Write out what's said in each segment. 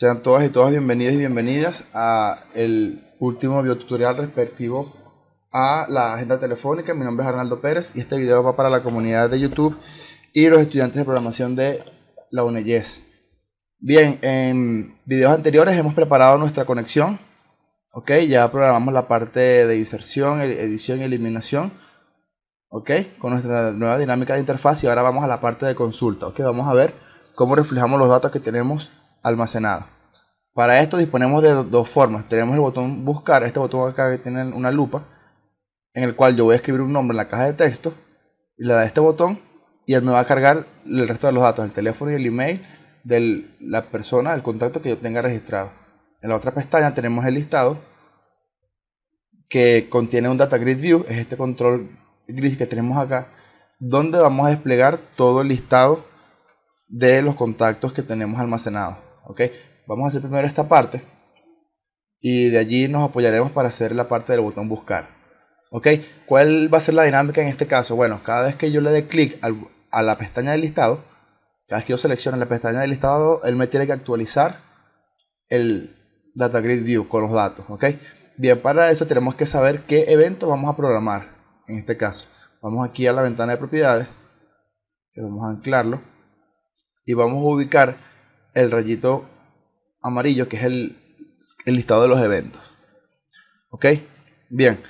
Sean todas y todas bienvenidos y bienvenidas a el último videotutorial respectivo a la agenda telefónica. Mi nombre es Arnaldo Pérez y este video va para la comunidad de YouTube y los estudiantes de programación de la UNEYES. Bien, en videos anteriores hemos preparado nuestra conexión. Ok, ya programamos la parte de inserción, edición y eliminación. Ok, con nuestra nueva dinámica de interfaz, y ahora vamos a la parte de consulta. Ok, vamos a ver cómo reflejamos los datos que tenemos almacenados. Para esto disponemos de dos formas. Tenemos el botón buscar, este botón acá que tiene una lupa, en el cual yo voy a escribir un nombre en la caja de texto y le da este botón y él me va a cargar el resto de los datos, el teléfono y el email de la persona, el contacto que yo tenga registrado. En la otra pestaña tenemos el listado, que contiene un data grid view, es este control gris que tenemos acá, donde vamos a desplegar todo el listado de los contactos que tenemos almacenados. ¿Okay? Vamos a hacer primero esta parte y de allí nos apoyaremos para hacer la parte del botón buscar. ¿Ok? ¿Cuál va a ser la dinámica en este caso? Bueno, cada vez que yo le dé clic a la pestaña del listado, cada vez que yo seleccione la pestaña del listado, él me tiene que actualizar el data grid view con los datos. ¿Ok? Bien, para eso tenemos que saber qué evento vamos a programar. En este caso, vamos aquí a la ventana de propiedades, que vamos a anclarlo, y vamos a ubicar el rayito amarillo, que es el listado de los eventos. Ok, bien,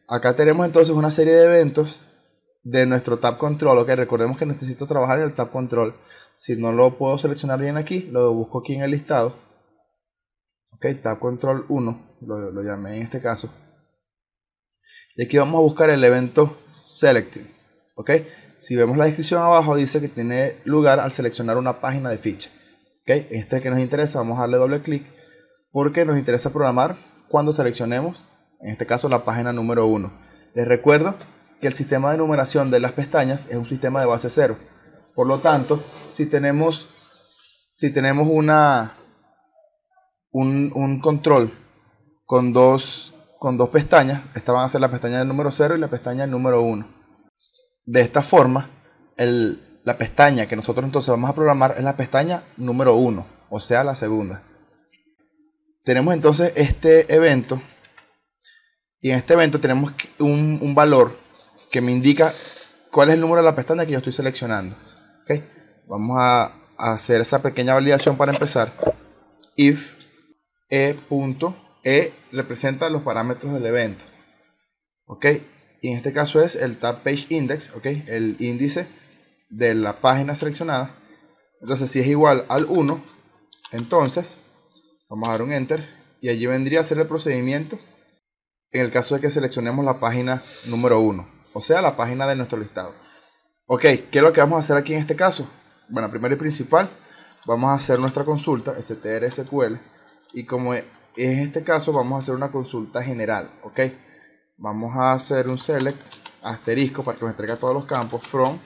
acá tenemos entonces una serie de eventos de nuestro tab control. Ok, recordemos que necesito trabajar en el tab control. Si no lo puedo seleccionar bien aquí, lo busco aquí en el listado. Ok, tab control 1 lo llamé en este caso, y aquí vamos a buscar el evento selected. Ok, si vemos la descripción abajo, dice que tiene lugar al seleccionar una página de ficha. Ok, este que nos interesa, vamos a darle doble clic porque nos interesa programar cuando seleccionemos, en este caso, la página número 1. Les recuerdo que el sistema de numeración de las pestañas es un sistema de base 0. Por lo tanto, si tenemos un control con dos pestañas, esta van a ser la pestaña del número 0 y la pestaña del número 1. De esta forma, la pestaña que nosotros entonces vamos a programar es la pestaña número 1, o sea, la segunda. Tenemos entonces este evento, y en este evento tenemos un valor que me indica cuál es el número de la pestaña que yo estoy seleccionando. ¿Okay? Vamos a hacer esa pequeña validación para empezar. If e.e representa los parámetros del evento. ¿Okay? Y en este caso es el tab page index, ¿okay? El índice de la página seleccionada. Entonces, si es igual al 1, entonces vamos a dar un enter y allí vendría a ser el procedimiento en el caso de que seleccionemos la página número 1, o sea, la página de nuestro listado. Ok, ¿qué es lo que vamos a hacer aquí en este caso? Bueno, primero y principal, vamos a hacer nuestra consulta STR/SQL, y como en este caso vamos a hacer una consulta general. Ok, vamos a hacer un select asterisco para que nos entregue todos los campos from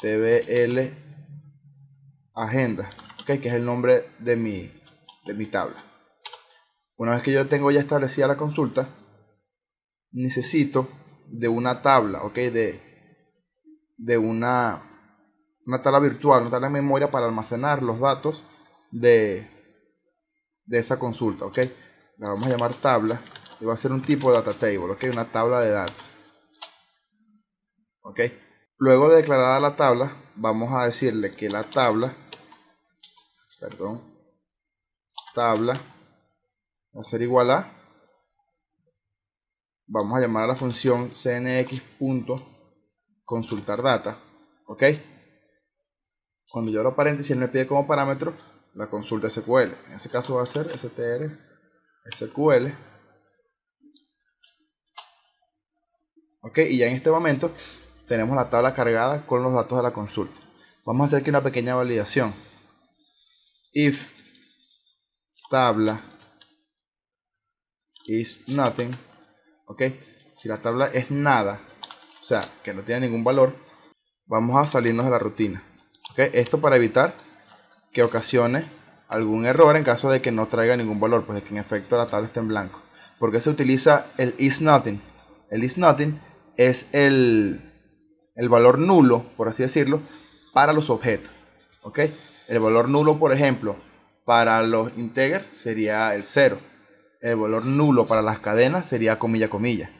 tbl agenda, okay, que es el nombre de mi tabla. Una vez que yo tengo ya establecida la consulta, necesito de una tabla, okay, de una tabla virtual, una tabla de memoria para almacenar los datos de esa consulta. Okay, la vamos a llamar tabla y va a ser un tipo de data table, okay, una tabla de datos. Okay. Luego de declarada la tabla, vamos a decirle que la tabla va a ser igual a, vamos a llamar a la función cnx.consultarData. ¿Ok? Cuando yo abro paréntesis, él me pide como parámetro la consulta SQL. En ese caso va a ser str SQL. ¿Ok? Y ya en este momento tenemos la tabla cargada con los datos de la consulta. Vamos a hacer aquí una pequeña validación. If tabla is nothing, ok, si la tabla es nada, o sea, que no tiene ningún valor, vamos a salirnos de la rutina. Okay, esto para evitar que ocasione algún error en caso de que no traiga ningún valor, pues de que en efecto la tabla esté en blanco. ¿Por qué se utiliza el is nothing? El is nothing es el valor nulo, por así decirlo, para los objetos. Okay, el valor nulo, por ejemplo, para los integers sería el 0. El valor nulo para las cadenas sería comilla comilla.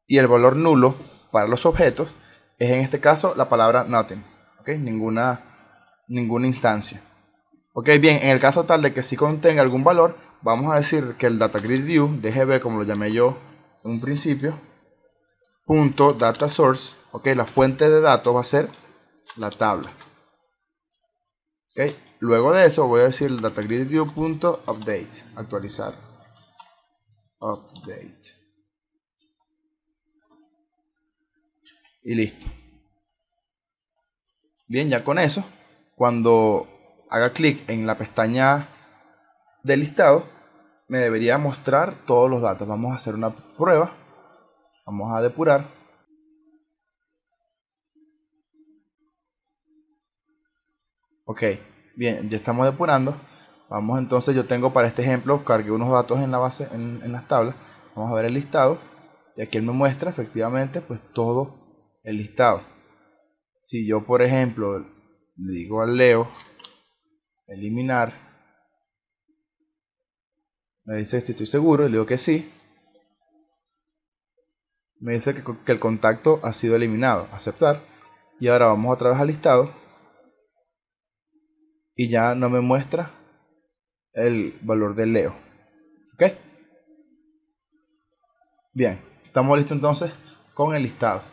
Y el valor nulo para los objetos es en este caso la palabra nothing. ¿Okay? Ninguna instancia. Ok, bien, en el caso tal de que sí contenga algún valor, vamos a decir que el DataGridView, DGB como lo llamé yo en un principio, punto data source, ok, la fuente de datos va a ser la tabla. Ok, luego de eso voy a decir el DataGridView.update, actualizar, update, y listo. Bien, ya con eso, cuando haga clic en la pestaña de listado, me debería mostrar todos los datos. Vamos a hacer una prueba, vamos a depurar. Ok, bien, ya estamos depurando. Vamos entonces, yo tengo para este ejemplo, cargué unos datos en la base, en las tablas. Vamos a ver el listado. Y aquí él me muestra efectivamente pues todo el listado. Si yo por ejemplo le digo al Leo eliminar, me dice si estoy seguro, y le digo que sí. Me dice que el contacto ha sido eliminado, aceptar. Y ahora vamos otra vez al listado. Y ya no me muestra el valor del Leo. ¿Ok? Bien, estamos listos entonces con el listado.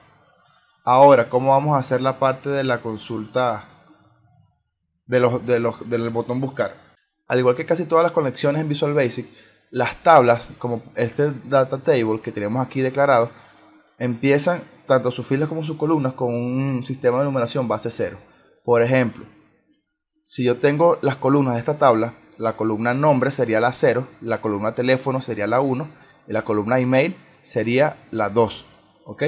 Ahora, ¿cómo vamos a hacer la parte de la consulta del botón buscar? Al igual que casi todas las conexiones en Visual Basic, las tablas, como este data table que tenemos aquí declarado, empiezan tanto sus filas como sus columnas con un sistema de numeración base 0. Por ejemplo, si yo tengo las columnas de esta tabla, la columna nombre sería la 0, la columna teléfono sería la 1 y la columna email sería la 2. ¿Ok?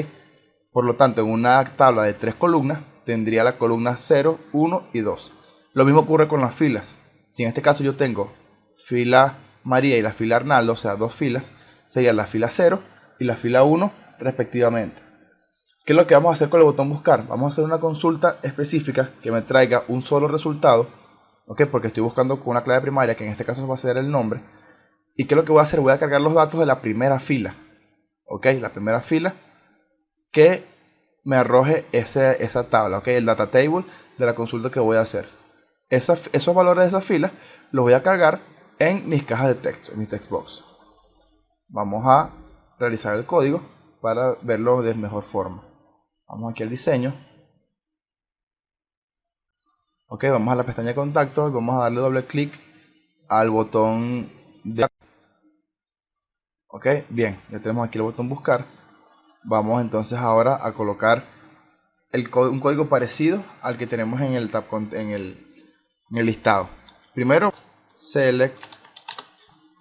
Por lo tanto, en una tabla de 3 columnas tendría la columna 0, 1 y 2. Lo mismo ocurre con las filas. Si en este caso yo tengo fila María y la fila Arnaldo, o sea, dos filas, sería la fila 0 y la fila 1 respectivamente. ¿Qué es lo que vamos a hacer con el botón buscar? Vamos a hacer una consulta específica que me traiga un solo resultado, ¿ok? Porque estoy buscando con una clave primaria, que en este caso va a ser el nombre. ¿Y qué es lo que voy a hacer? Voy a cargar los datos de la primera fila, ¿ok? La primera fila que me arroje esa tabla, ¿ok? El data table de la consulta que voy a hacer. Esos valores de esa fila los voy a cargar en mis cajas de texto, en mi textbox. Vamos a realizar el código para verlo de mejor forma. Vamos aquí al diseño. Ok, vamos a la pestaña de contacto y vamos a darle doble clic al botón de... Ok, bien, ya tenemos aquí el botón buscar. Vamos entonces ahora a colocar un código parecido al que tenemos en el listado. Primero, select,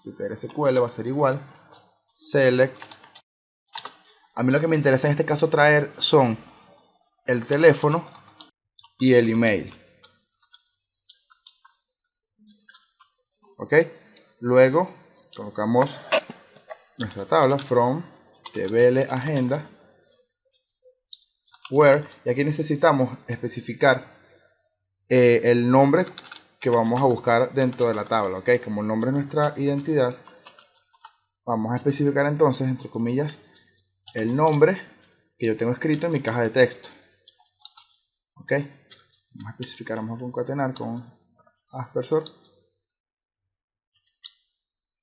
SQL va a ser igual, select. A mí lo que me interesa en este caso traer son el teléfono y el email. Ok, luego colocamos nuestra tabla from tbl agenda where, y aquí necesitamos especificar el nombre que vamos a buscar dentro de la tabla. Ok, como el nombre es nuestra identidad, vamos a especificar entonces entre comillas el nombre que yo tengo escrito en mi caja de texto. Ok, vamos a especificar, vamos a concatenar con aspersor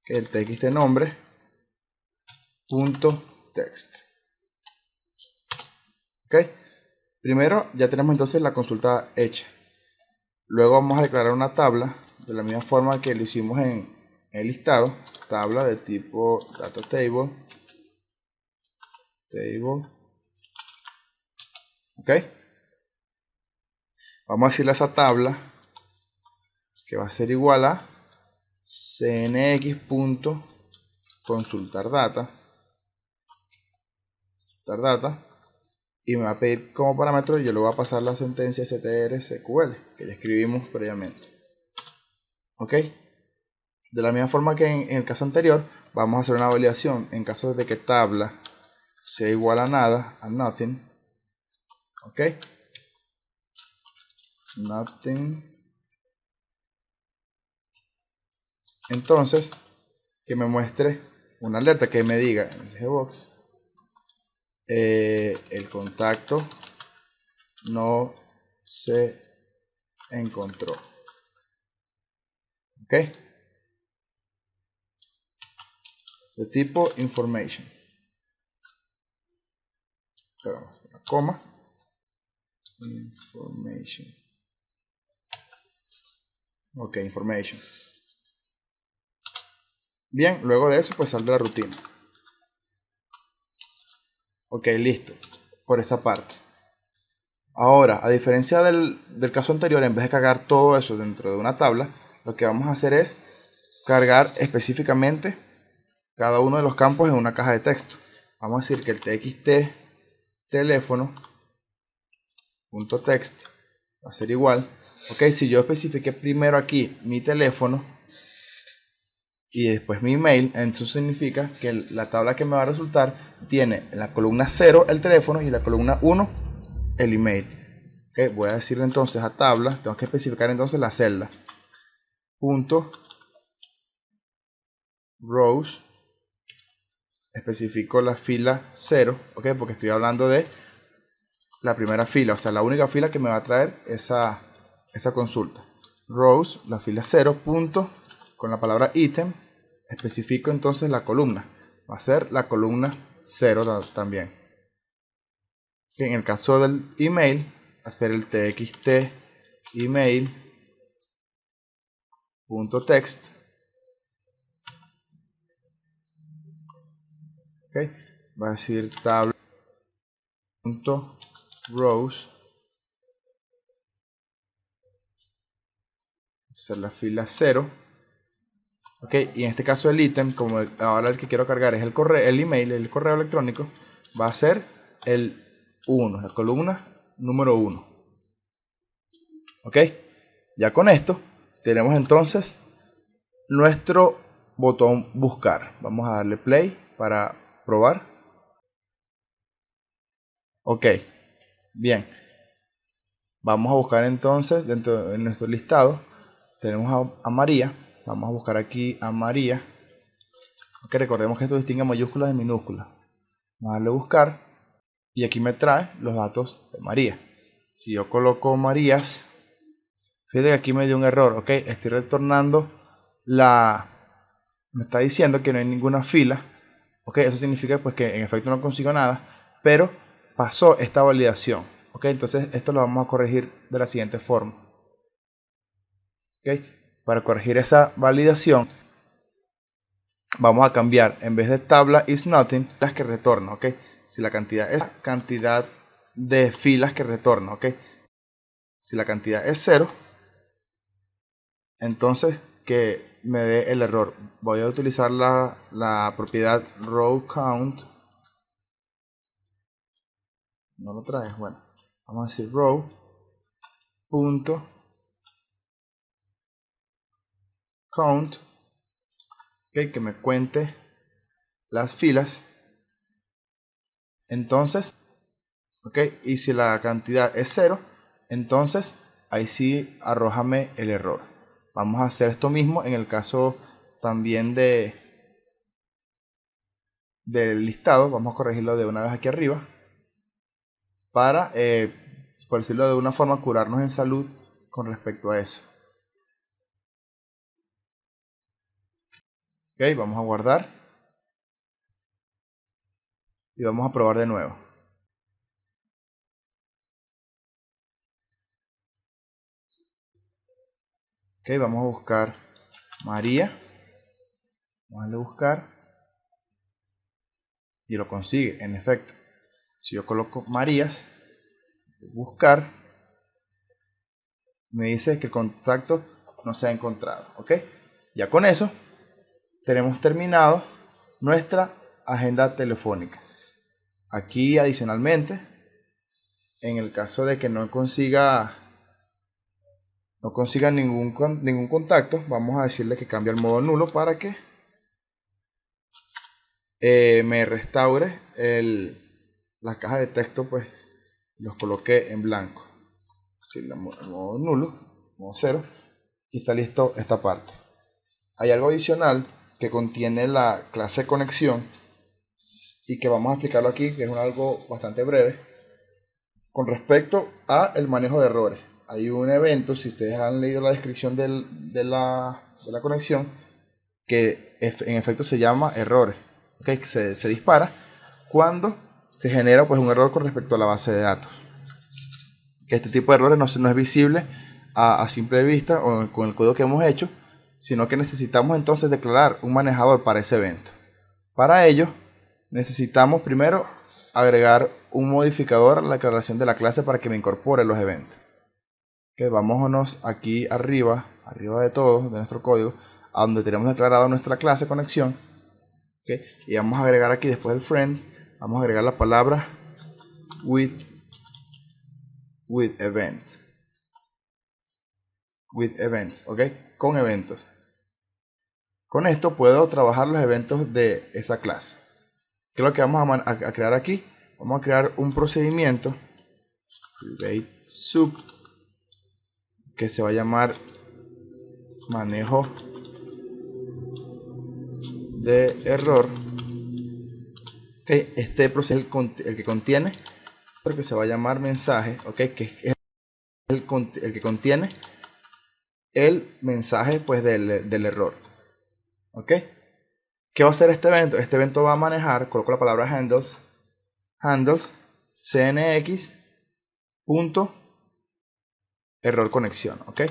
que el txt nombre punto text. Ok, primero ya tenemos entonces la consulta hecha. Luego vamos a declarar una tabla de la misma forma que lo hicimos en el listado, tabla de tipo data table, ok. Vamos a decirle a esa tabla que va a ser igual a cnx.consultar data, y me va a pedir como parámetro, y yo le voy a pasar la sentencia strcql que ya escribimos previamente. Ok, de la misma forma que en el caso anterior, vamos a hacer una validación en caso de que tabla sea igual a nada, a nothing. Ok, nothing entonces que me muestre una alerta que me diga en ese box el contacto no se encontró. Ok, de tipo information. Esperamos una coma. Information. Ok, information. Bien, luego de eso pues saldrá la rutina. Ok, listo. Por esa parte. Ahora, a diferencia del caso anterior, en vez de cargar todo eso dentro de una tabla, lo que vamos a hacer es cargar específicamente cada uno de los campos en una caja de texto. Vamos a decir que el txt teléfono.text va a ser igual. Ok, si yo especifique primero aquí mi teléfono y después mi email, entonces significa que la tabla que me va a resultar tiene en la columna 0 el teléfono y en la columna 1 el email. Okay, voy a decirle entonces a tabla, tengo que especificar entonces la celda. Punto rows, especifico la fila 0, okay, porque estoy hablando de la primera fila, o sea, la única fila que me va a traer esa consulta. Rows, la fila 0, punto, con la palabra item, especifico entonces la columna. Va a ser la columna 0 también. Okay, en el caso del email, hacer el txt email.text. Okay, va a decir tabla.rows, hacer la fila 0. Okay, y en este caso el ítem, como ahora el que quiero cargar es el correo, el email, el correo electrónico, va a ser el 1, la columna número 1. Ok, ya con esto tenemos entonces nuestro botón buscar. Vamos a darle play para probar. Ok, bien, vamos a buscar entonces dentro de nuestro listado. Tenemos a María. Vamos a buscar aquí a María. Ok, recordemos que esto distingue mayúsculas de minúsculas. Vamos a darle buscar y aquí me trae los datos de María. Si yo coloco Marías, fíjate que aquí me dio un error. Ok, estoy retornando me está diciendo que no hay ninguna fila. Ok, eso significa pues que en efecto no consigo nada, pero pasó esta validación. Ok, entonces esto lo vamos a corregir de la siguiente forma. Ok, para corregir esa validación vamos a cambiar, en vez de tabla is nothing, las que retorna. Ok, si la cantidad es la cantidad de filas que retorna. Ok, si la cantidad es 0, entonces que me dé el error. Voy a utilizar la propiedad row count. No lo traes, bueno, vamos a decir row punto count, okay, que me cuente las filas. Entonces, okay, y si la cantidad es 0, entonces ahí sí arrójame el error. Vamos a hacer esto mismo en el caso también del listado. Vamos a corregirlo de una vez aquí arriba para, por decirlo de una forma, curarnos en salud con respecto a eso. Ok, vamos a guardar y vamos a probar de nuevo. Ok, vamos a buscar María. Vamos a darle buscar y lo consigue, en efecto. Si yo coloco Marías, buscar, me dice que el contacto no se ha encontrado. Ok, ya con eso tenemos terminado nuestra agenda telefónica. Aquí adicionalmente, en el caso de que no consiga ningún contacto, vamos a decirle que cambie al modo nulo para que me restaure la caja de texto, pues los coloqué en blanco. Si le modo nulo, modo 0, y está listo esta parte. hay algo adicional que contiene la clase conexión y que vamos a explicarlo aquí, que es algo bastante breve, con respecto a el manejo de errores. Hay un evento, si ustedes han leído la descripción de la conexión, que en efecto se llama errores, ¿okay? Que se dispara cuando se genera pues un error con respecto a la base de datos. Que este tipo de errores no es visible a simple vista o con el código que hemos hecho, sino que necesitamos entonces declarar un manejador para ese evento. Para ello necesitamos primero agregar un modificador a la declaración de la clase para que me incorpore los eventos. Okay, vámonos aquí arriba de todo, de nuestro código, a donde tenemos declarado nuestra clase conexión. Okay, y vamos a agregar aquí después del friend, vamos a agregar la palabra with events. With events, okay, con eventos. Con esto puedo trabajar los eventos de esa clase. ¿Qué es lo que vamos a crear aquí? Vamos a crear un procedimiento private sub que se va a llamar manejo de error. Okay, este procedimiento es el que contiene, porque se va a llamar mensaje, okay, que es el que contiene el mensaje pues del error. Okay. ¿Qué va a hacer este evento? Este evento va a manejar, coloco la palabra handles cnx punto error conexión. Okay.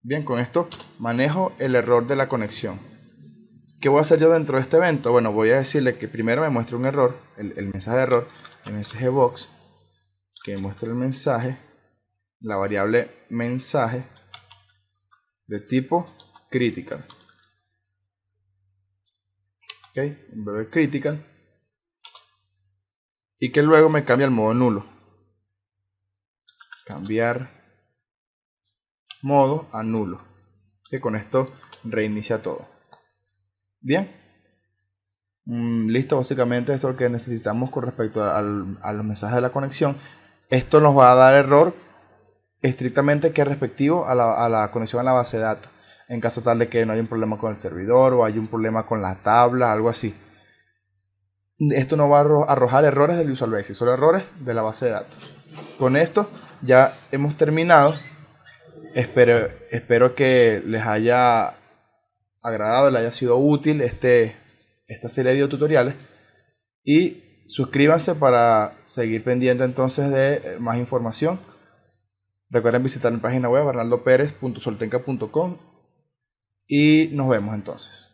Bien, con esto manejo el error de la conexión. ¿Qué voy a hacer yo dentro de este evento? Bueno, voy a decirle que primero me muestre un error, el mensaje de error, el mensaje box, que muestre el mensaje, la variable mensaje de tipo critical. Okay, en breve critical, y que luego me cambie al modo nulo. Cambiar modo a nulo. Que con esto reinicia todo. Bien. Listo, básicamente esto es lo que necesitamos con respecto a los mensajes de la conexión. Esto nos va a dar error estrictamente que es respectivo a la conexión a la base de datos. En caso tal de que no haya un problema con el servidor o haya un problema con las tablas, algo así. Esto no va a arrojar errores del Visual Basic, solo errores de la base de datos. Con esto ya hemos terminado. Espero que les haya agradado, les haya sido útil esta serie de videotutoriales. Y suscríbanse para seguir pendiente entonces de más información. Recuerden visitar mi página web arnaldoperez.soltenca.com y nos vemos entonces.